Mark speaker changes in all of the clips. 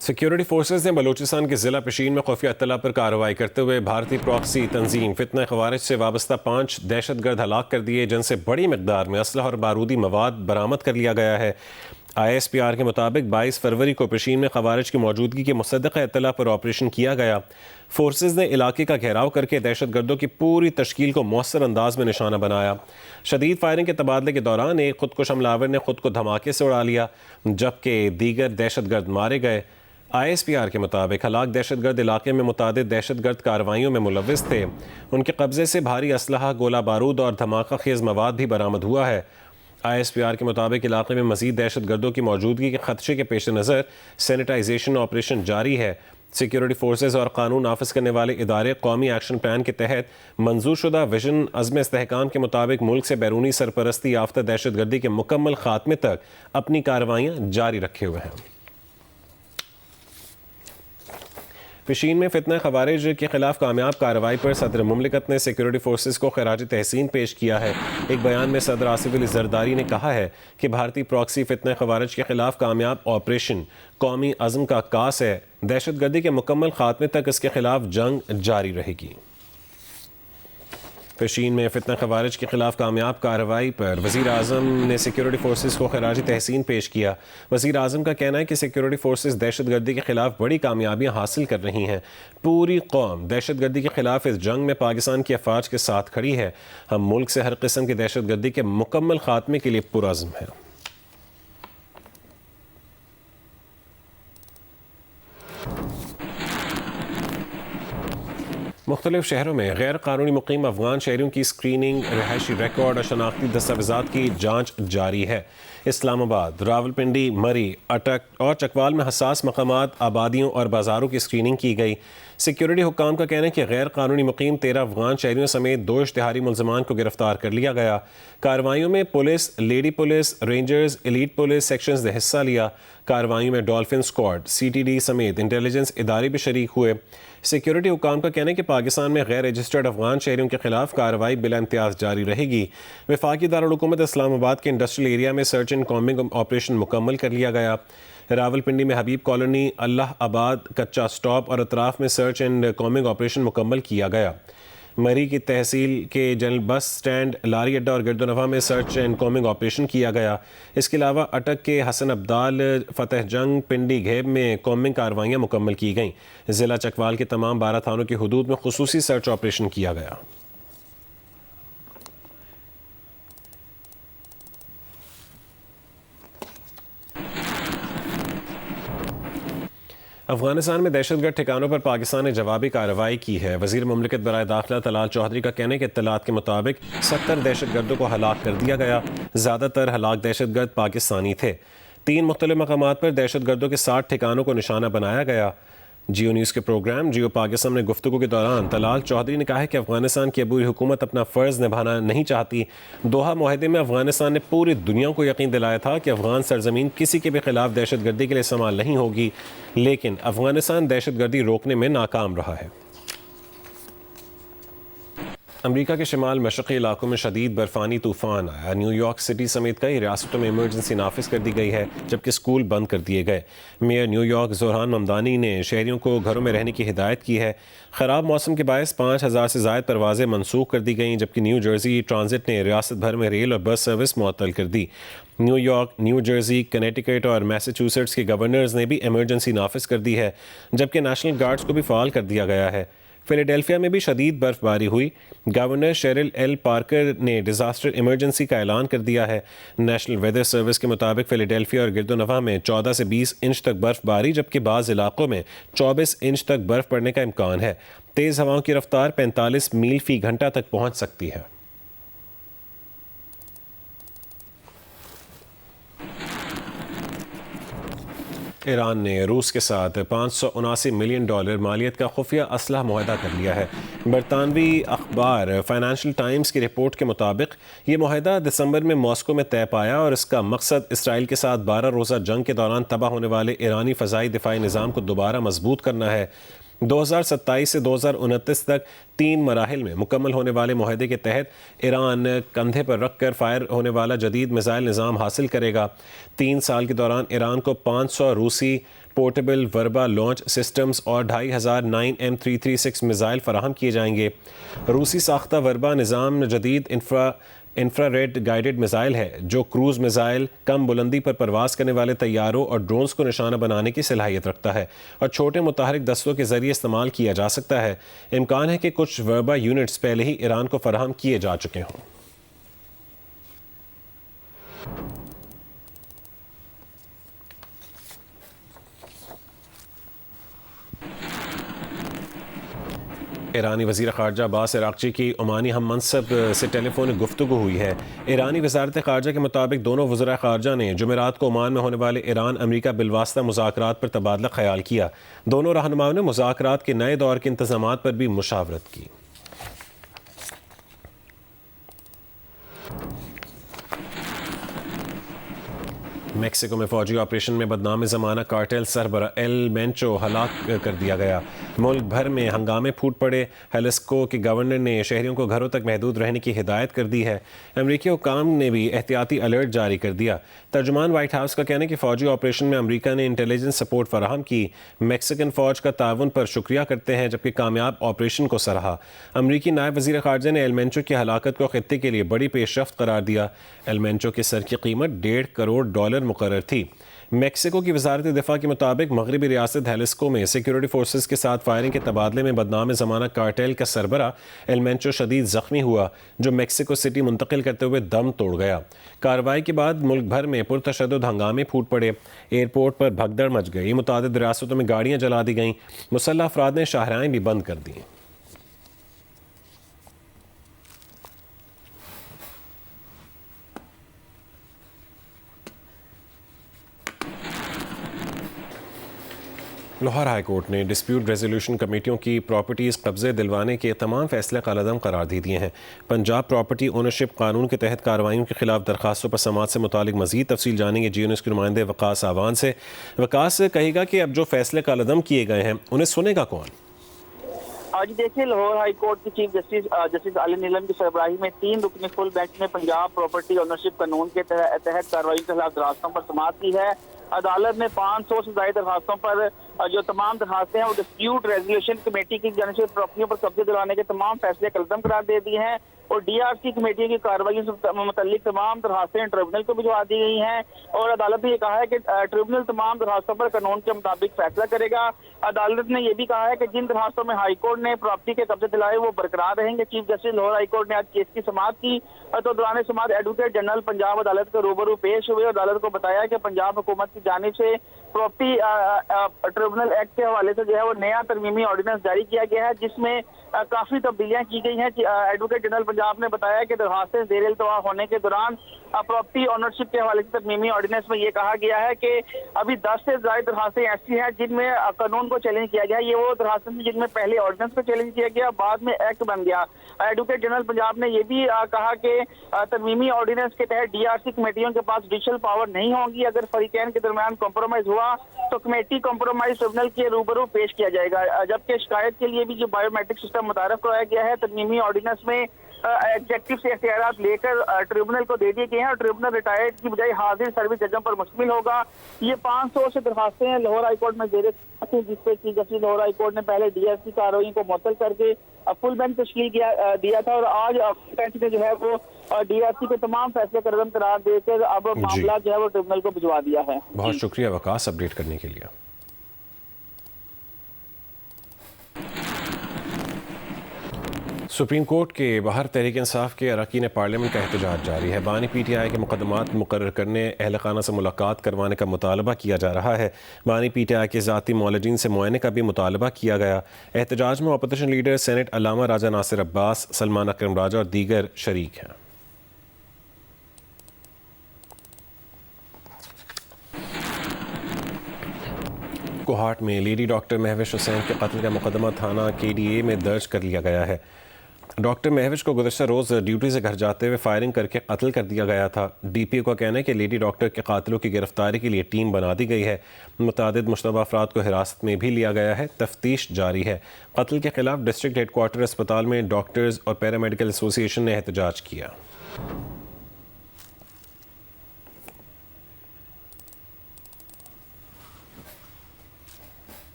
Speaker 1: Security forces ने बलूचिस्तान के ज़िला पेशीन में खुफिया इत्तला पर कार्रवाई करते हुए भारतीय प्रॉक्सी तंजीम फितना ख़वारिज से वाबस्ता 5 दहशतगर्द हलाक कर दिए, जिनसे बड़ी मकदार में असलहा और बारूदी मवाद बरामद कर लिया गया है। ISPR के मुताबिक 22 फरवरी को पेशीन में ख़वारिज की मौजूदगी के मुसद्दक़ा इत्तला पर ऑपरेशन किया गया। फोर्सेज ने इलाके का घेराव करके दहशतगर्दों की पूरी तश्कील को मौसर अंदाज में निशाना बनाया। शदीद फायरिंग के तबादले के दौरान एक खुदकुश हमलावर ने खुद को धमाके से उड़ा लिया, जबकि दीगर दहशतगर्द मारे गए। ISPR के मुताबिक हलाक दहशतगर्द इलाके में मुतादिद दहशतगर्द कार्रवाइयों में मुलव्विस थे। उनके कब्जे से भारी असलहा, गोला बारूद और धमाका खेज मवाद भी बरामद हुआ है। ISPR के मुताबिक इलाके में मजीद दहशतगर्दों की मौजूदगी के खदशे के पेश नज़र सैनिटाइजेशन ऑपरेशन जारी है। सिक्योरिटी फोर्सेज और कानून नाफिज करने वाले इदारे कौमी एक्शन प्लान के तहत मंजूर शुदा विजन अज़्म इस्तेहकाम के मुताबिक मुल्क से बैरूनी सरपरस्ती याफ्ता दहशतगर्दी के मुकम्मल खात्मे तक अपनी कार्रवाइयाँ जारी रखे हुए हैं। पेशीन में फितना ख़वारिज के खिलाफ कामयाब कार्रवाई पर सदर मुमलिकत ने सिक्योरिटी फोर्सेज को खराज तहसीन पेश किया है। एक बयान में सदर आसिफ अली जरदारी ने कहा है कि भारतीय प्रॉक्सी फितना ख़वारिज के खिलाफ कामयाब ऑपरेशन कौमी अज़्म का कास है। दहशतगर्दी के मुकम्मल खात्मे तक इसके खिलाफ जंग जारी रहेगी। पेशीन में फितना ख़वारिज के खिलाफ कामयाब कार्रवाई पर वज़ीर आज़म ने सिक्योरिटी फोर्सेज को खराज तहसीन पेश किया। वज़ीर आज़म का कहना है कि सिक्योरिटी फोर्सेज दहशतगर्दी के खिलाफ बड़ी कामयाबियाँ हासिल कर रही हैं। पूरी कौम दहशतगर्दी के खिलाफ इस जंग में पाकिस्तान की अफवाज के साथ खड़ी है। हम मुल्क से हर किस्म की दहशतगर्दी के मुकम्मल खात्मे के लिए पुरअज़्म हैं। मुख्तलिफ शहरों में गैर कानूनी मुकीम अफगान शहरियों की स्क्रीनिंग, रिहायशी रिकॉर्ड और शनाख्ती दस्तावेज़ात की जाँच जारी है। इस्लामाबाद, रावलपिंडी, मरी, अटक और चकवाल में हसास मकामात, आबादियों और बाज़ारों की स्क्रीनिंग की गई। सिक्योरिटी हुक्काम का कहना है कि गैर कानूनी मुकीम 13 अफगान शहरियों समेत 2 इश्तिहारी मुलजमान को गिरफ्तार कर लिया गया। कार्रवाइयों में police, lady police, rangers, elite police sections ने हिस्सा लिया। कार्रवाइयों में डॉल्फिन स्क्वाड, CTD समेत इंटेलिजेंस इदारे भी शरीक हुए। सिक्योरिटी हुक्काम का कहना है कि पाकिस्तान में गैर रजिस्टर्ड अफगान शहरियों के खिलाफ कार्रवाई बिला इम्तियाज़ जारी रहेगी। वफाकी दारुल-हुकूमत इस्लामाबाद के इंडस्ट्रियल एरिया में सर्च एंड कॉम्बिंग ऑपरेशन मुकम्मल कर लिया गया। रावलपिंडी में हबीब कॉलोनी, अल्लाह आबाद, कच्चा स्टॉप और अतराफ में सर्च एंड कॉम्बिंग ऑपरेशन मुकम्मल किया गया। मरी की तहसील के जनरल बस स्टैंड, लारी अड्डा और गिरदोनवा में सर्च एंड कॉम्बिंग ऑपरेशन किया गया। इसके अलावा अटक के हसन अब्दाल, फतेह जंग, पिंडी घेब में कॉम्बिंग कार्रवाइयाँ मुकम्मल की गईं। ज़िला चकवाल के तमाम 12 थानों की हदूद में खुसूसी सर्च ऑपरेशन किया गया। अफगानिस्तान में दहशतगर्द ठिकानों पर पाकिस्तान ने जवाबी कार्रवाई की है। वज़ीर मुमलिकत बराए दाखिला तलाल चौधरी का कहना है कि इत्तलात के मुताबिक 70 दहशतगर्दों को हलाक कर दिया गया। ज़्यादातर हलाक दहशतगर्द पाकिस्तानी थे। 3 मुख्तलिफ मकामात पर दहशतगर्दों के 60 ठिकानों को निशाना बनाया गया। जियो न्यूज़ के प्रोग्राम जियो पाकिस्तान में गुफ्तगू के दौरान तलाल चौधरी ने कहा है कि अफगानिस्तान की अबूरी हुकूमत अपना फ़र्ज़ निभाना नहीं चाहती। दोहा मुआहदे में अफगानिस्तान ने पूरी दुनिया को यकीन दिलाया था कि अफगान सरजमीन किसी के भी खिलाफ दहशतगर्दी के लिए इस्तेमाल नहीं होगी, लेकिन अफगानिस्तान दहशतगर्दी रोकने में नाकाम रहा है। अमरीका के शिमाल मशरक़ी इलाकों में शदीद बर्फ़ानी तूफ़ान आया। न्यूयॉर्क सिटी समेत कई रियासतों में इमरजेंसी नाफिज कर दी गई है, जबकि स्कूल बंद कर दिए गए। मेयर न्यूयॉर्क ज़ोहरान ममदानी ने शहरियों को घरों में रहने की हिदायत की है। ख़राब मौसम के बायस 5000 से ज़ायद परवाज़ें मनसूख कर दी गईं, जबकि न्यू जर्सी ट्रांजिट ने रियासत भर में रेल और बस सर्विस मुअत्तल कर दी। न्यूयॉर्क, न्यू जर्सी, कनेटिकट और मैसाचुसेट्स के गवर्नर्स ने भी इमरजेंसी नाफिज कर दी है, जबकि नेशनल गार्ड्स को भी फ़ाल कर दिया गया है। फिलाडेल्फिया में भी शदीद बर्फबारी हुई। गवर्नर शेरिल एल पार्कर ने डिज़ास्टर इमरजेंसी का ऐलान कर दिया है। नेशनल वेदर सर्विस के मुताबिक फिलाडेल्फिया और गिरदोनवा में 14 से 20 इंच तक बर्फबारी, जबकि बाज़ इलाकों में 24 इंच तक बर्फ पड़ने का इम्कान है। तेज़ हवाओं की रफ्तार 45 मील फ़ी घंटा तक पहुँच सकती है। ईरान ने रूस के साथ $579 मिलियन मालियत का खुफिया असलहा मुआहदा कर लिया है। बरतानवी अखबार फाइनेंशियल टाइम्स की रिपोर्ट के मुताबिक ये मुआहदा दिसंबर में मॉस्को में तय पाया और इसका मकसद इसराइल के साथ 12 रोज़ा जंग के दौरान तबाह होने वाले ईरानी फ़ज़ाई दिफाई निज़ाम को दोबारा मजबूत करना है। 2027 से 2029 तक 3 मराहिल में मुकम्मल होने वाले मुआहदे के तहत ईरान कंधे पर रख कर फायर होने वाला जदीद मिसाइल निज़ाम हासिल करेगा। 3 साल के दौरान ईरान को 500 रूसी पोर्टेबल वर्बा लॉन्च सिस्टम्स और 2500 9M336 मिसाइल फराहम किए जाएंगे। रूसी साख्ता वर्बा निज़ाम जदीद इंफ्रारेड गाइडेड मिसाइल है जो क्रूज़ मिसाइल, कम बुलंदी पर परवास करने वाले तैयारों और ड्रोन्स को निशाना बनाने की सलाहियत रखता है और छोटे मुतहरिक दस्तों के जरिए इस्तेमाल किया जा सकता है। इम्कान है कि कुछ वर्बा यूनिट्स पहले ही ईरान को फराहम किए जा चुके हों। ईरानी वज़ीर ख़ारजा अब्बास अराग़ची की ओमानी हम मनसब से टेलीफोनिक गुफ्तगू हुई है। ईरानी वज़ारत ख़ारजा के मुताबिक दोनों वज़राए ख़ारजा ने जुमेरात को ओमान में होने वाले ईरान अमरीका बिलवास्ता मुज़ाकरात पर तबादला ख़याल किया। दोनों रहनुमाओं ने मुज़ाकरात के नए दौर के इंतज़ामात पर भी मुशावरत की। मेक्सिको में फौजी ऑपरेशन में बदनाम ज़माना कार्टेल सरबरा एल मेंचो हलाक कर दिया गया। मुल्क भर में हंगामे फूट पड़े। हेलिस्को के गवर्नर ने शहरियों को घरों तक महदूद रहने की हिदायत कर दी है। अमरीकी हुकाम ने भी एहतियाती अलर्ट जारी कर दिया। तर्जुमान वाइट हाउस का कहना है कि फौजी ऑपरेशन में अमरीका ने इंटेलिजेंस सपोर्ट फराहम की। मेक्सिकन फ़ौज का ताउन पर शुक्रिया करते हैं जबकि कामयाब ऑपरेशन को सराहा। अमरीकी नायब वज़ीर ख़ारजा ने एल मेंचो की हलाकत को खित्ते के लिए बड़ी पेशरफ्त करार दिया। एल मेंचो के सर की कीमत $1.5 करोड़ मुकर्रर थी। मेक्सिको की वजारत दिफा के मुताबिक मगरबी रियासत हेलिस्को में सिक्योरिटी फोर्सेस के साथ फायरिंग के तबादले में बदनाम ज़माना कार्टेल का सरबरा एल मेंचो शदीद ज़ख्मी हुआ जो मेक्सिको सिटी मुंतकिल करते हुए दम तोड़ गया। कार्रवाई के बाद मुल्क भर में पुरतशद्दुद हंगामे फूट पड़े। एयरपोर्ट पर भगदड़ मच गई। मुतादिद रियासतों में गाड़ियाँ जला दी गईं। मुसल्लह अफराद ने शाहराएँ भी बंद कर दी। लाहौर हाई कोर्ट ने डिस्प्यूट रेजोल्यूशन कमेटियों की प्रॉपर्टीज़ कब्जे दिलवाने के तमाम फैसले कालअदम करार दे दिए हैं। पंजाब प्रॉपर्टी ओनरशिप कानून के तहत कार्रवाइयों के खिलाफ दरखास्तों पर समात से मुतालिक मजीद तफसील जानेंगे जीएनएस के नुमाइंदे वकास आवान से। वकास कहेगा कि अब जो फैसले कालअदम किए गए हैं उन्हें सुनेगा कौन?
Speaker 2: आज देखिए, लाहौर हाई कोर्ट के चीफ जस्टिस अली नीलम की सरबराही में 3 रुकनी फुल बेंच ने पंजाब प्रॉपर्टी ओनरशिप कानून के तहत कार्रवाई के खिलाफ दरखास्तों पर समात की है। अदालत ने 500 से ज्यादा दरखास्तों पर जो तमाम दरखास्तें हैं वो डिस्प्यूट रेजोल्यूशन कमेटी की जानिब से प्रॉपर्टियों पर कब्जे दिलाने के तमाम फैसले कलदम करार दे दिए हैं और डीआरसी कमेटी की कार्रवाई से मुतल्लिक तमाम दरखास्तें ट्रिब्यूनल को भिजवा दी गई हैं और अदालत ने यह कहा है कि ट्रिब्यूनल तमाम दरखास्तों पर कानून के मुताबिक फैसला करेगा। अदालत ने यह भी कहा है कि जिन दरखास्तों में हाईकोर्ट ने प्रॉपर्टी के कब्जे दिलाए वो बरकरार रहेंगे। चीफ जस्टिस लाहौर हाईकोर्ट ने आज केस की समाअत की तो दौरान समाअत एडवोकेट जनरल पंजाब अदालत के रूबरू पेश हुए। अदालत को बताया कि पंजाब हुकूमत की जानिब से प्रॉपर्टी ट्रिब्यूनल एक्ट के हवाले से जो है वो नया तरमीमी ऑर्डिनेंस जारी किया गया है जिसमें काफी तब्दीलियां की गई हैं। एडवोकेट जनरल पंजाब ने बताया कि दरखास्तें ज़ेर इल्तवा होने के दौरान प्रॉपर्टी ओनरशिप के हवाले से तरमीमी ऑर्डिनेंस में ये कहा गया है कि अभी 10 से ज्यादा दरखास्तें ऐसी हैं जिनमें कानून को चैलेंज किया गया। ये वो दरखास्तें थी जिनमें पहले ऑर्डिनेंस को चैलेंज किया गया, बाद में एक्ट बन गया। एडवोकेट जनरल पंजाब ने यह भी कहा कि तरमीमी ऑर्डिनेंस के तहत डीआरसी कमेटियों के पास जुडिशल पावर नहीं होंगी। अगर फरीकैन के दरमियान कॉम्प्रोमाइज हुआ तो कमेटी कॉम्प्रोमाइज ट्रिब्यूनल के रूबरू पेश किया जाएगा। जबकि शिकायत के लिए भी जो बायोमेट्रिक सिस्टम मुतारफ कराया गया है तरमीमी ऑर्डिनेंस में एग्जेक्टिव से इख्तियारात लेकर ट्रिब्यूनल को दे दिए गए हैं और ट्रिब्यूनल रिटायर्ड की बजाय हाजिर सर्विस जजों पर मुश्तमिल होगा। ये 500 से दरखास्तें हैं लाहौर हाईकोर्ट में जेर जिसपे चीफ जस्टिस लाहौर हाईकोर्ट ने पहले डीआरसी कार्रवाई को मुअत्तल करके फुल बेंच तश्कील दिया था और आज बेंच ने जो है वो डीआरसी के तमाम फैसले कदम करार देकर अब मामला जो है वो ट्रिब्यूनल को भिजवा दिया है।
Speaker 1: बहुत शुक्रिया वकास अपडेट करने के लिए। सुप्रीम कोर्ट के बाहर तहरीक इंसाफ के अरकान पार्लियामेंट का एहतजाज जारी है। बानी पीटीआई के मुकदमात मुकर्रर करने, अहल खाना से मुलाकात करवाने का मुतालबा किया जा रहा है। बानी पीटीआई के ज़ाती मौलजीन से मुआयने का भी मुतालबा किया गया। एहतजाज में अपोजिशन लीडर सेनेट अल्लामा राजा नासिर अब्बास, सलमान अकरम राजा और दीगर शरीक हैं। कोहाट में लेडी डॉक्टर महविश हुसैन के कत्ल का मुकदमा थाना KDA में दर्ज कर लिया गया है। डॉक्टर महविश को गुज़श्ता रोज़ ड्यूटी से घर जाते हुए फायरिंग करके कत्ल कर दिया गया था। DPO का कहना है कि लेडी डॉक्टर के कातिलों की गिरफ्तारी के लिए टीम बना दी गई है। मुतादिद मुश्तबा अफराद को हिरासत में भी लिया गया है। तफ्तीश जारी है। कत्ल के खिलाफ डिस्ट्रिक्ट हेडक्वार्टर अस्पताल में डॉक्टर्स और पैरामेडिकल एसोसिएशन ने एहतजाज किया।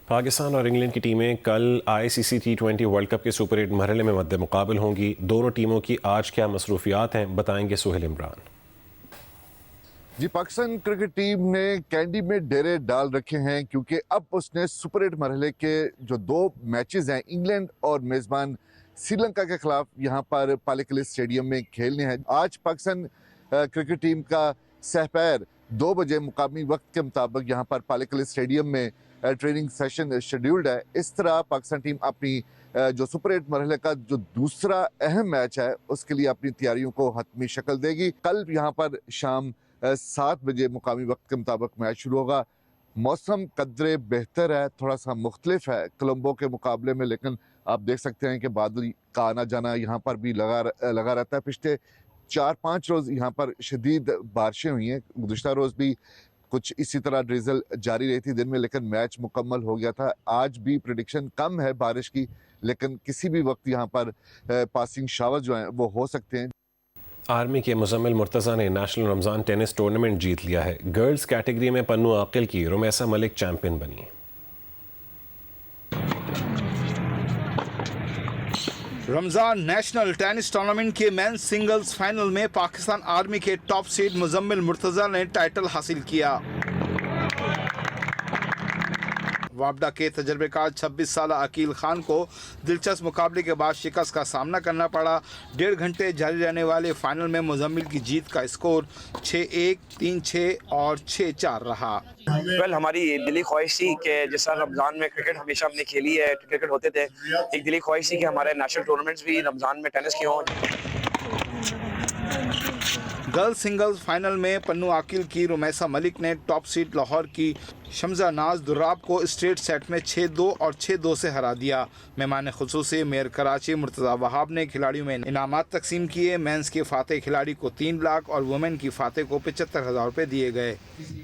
Speaker 1: पाकिस्तान और इंग्लैंड की टीमें कल ICC T20 वर्ल्ड कप के सुपर 8 मरहले में मद्दे मुकाबल होंगी। दोनों टीमों की आज क्या मसरूफियात हैं, बताएंगे सुहेल इमरान।
Speaker 3: जी, पाकिस्तान क्रिकेट टीम ने कैंडी में डेरे डाल रखे हैं क्योंकि अब उसने सुपर 8 मरहले के जो 2 मैचेस हैं इंग्लैंड और मेज़बान श्रीलंका के खिलाफ यहाँ पर पालेकले स्टेडियम में खेलने हैं। आज पाकिस्तान क्रिकेट टीम का सहपैर 2 बजे मुकामी वक्त के मुताबिक यहाँ पर पालेकले स्टेडियम में ट्रेनिंग सेशन शेड्यूल्ड है। इस तरह पाकिस्तान टीम अपनी जो सुपर 8 मरहले का जो दूसरा अहम मैच है उसके लिए अपनी तैयारियों को हतमी शक्ल देगी। कल यहाँ पर शाम 7 बजे मुकामी वक्त के मुताबिक मैच शुरू होगा। मौसम कदरे बेहतर है, थोड़ा सा मुख्तलिफ है कोलंबो के मुकाबले में, लेकिन आप देख सकते हैं कि बादल का आना जाना यहाँ पर भी लगा रहता है। पिछले 4-5 रोज़ यहाँ पर शदीद बारिशें हुई हैं। गुज़िश्ता रोज़ भी कुछ इसी तरह ड्रिजल जारी रही थी दिन में, लेकिन मैच मुकम्मल हो गया था। आज भी प्रेडिक्शन कम है बारिश की, लेकिन किसी भी वक्त यहाँ पर पासिंग शावर जो हैं वो हो सकते हैं।
Speaker 1: आर्मी के मुजम्मिल मुर्तज़ा ने नेशनल रमज़ान टेनिस टूर्नामेंट जीत लिया है। गर्ल्स कैटेगरी में पन्नू आकिल की रुमैसा मलिक चैंपियन बनी।
Speaker 4: रमजान नेशनल टेनिस टूर्नामेंट के मेंस सिंगल्स फाइनल में पाकिस्तान आर्मी के टॉप सीड मुजम्मिल मुर्तज़ा ने टाइटल हासिल किया। वापडा के तजर्बेकार 26 साल अकील खान को दिलचस्प मुकाबले के बाद शिकस्त का सामना करना पड़ा। 1.5 घंटे जारी रहने वाले फाइनल में मुजम्मिल की जीत का स्कोर 6-1, 3-6 और 6-4 रहा।
Speaker 5: हमारी दिली ख्वाहिश थी कि जिस तरह रमज़ान में क्रिकेट हमेशा हमने खेली है, क्रिकेट होते थे, एक दिली ख्वाहिश थी कि हमारे नेशनल टूर्नामेंट्स भी रमज़ान में टेनिस के हों।
Speaker 4: गर्ल्स सिंगल्स फाइनल में पन्नू आकिल की रुमैसा मलिक ने टॉप सीड लाहौर की शम्जा नाज दुर्राब को स्ट्रेट सेट में 6-2 और 6-2 से हरा दिया। मेहमान खुसूसी मेयर कराची मुर्तज़ा वहाब ने खिलाड़ियों में इनामात तकसीम किए। मेंस के फातेह खिलाड़ी को 3 लाख और वुमेन की फातेह को 75,000 रुपये दिए गए।